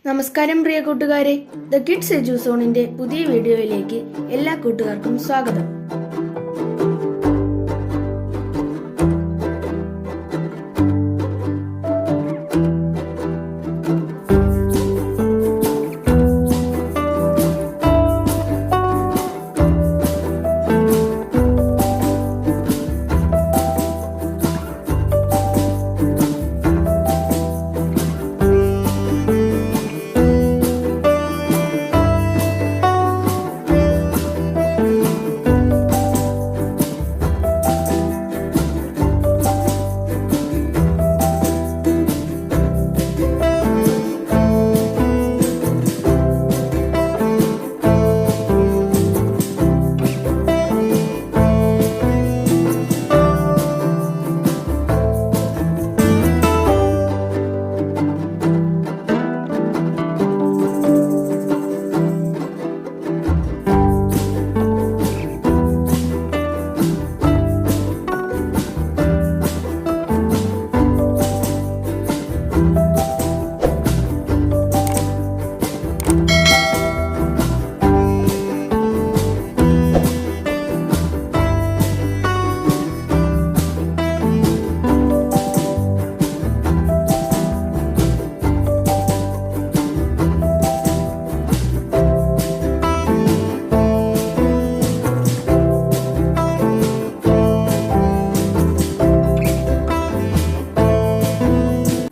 നമസ്കാരം പ്രിയ കൂട്ടുകാരെ, the kids എജു സോണിന്റെ പുതിയ വീഡിയോയിലേക്ക് എല്ലാ കൂട്ടുകാർക്കും സ്വാഗതം.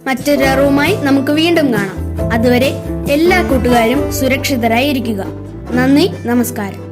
മറ്റൊരു അറിവുമായി നമുക്ക് വീണ്ടും കാണാം. അതുവരെ എല്ലാ കൂട്ടുകാരും സുരക്ഷിതരായിരിക്കുക. നന്ദി, നമസ്കാരം.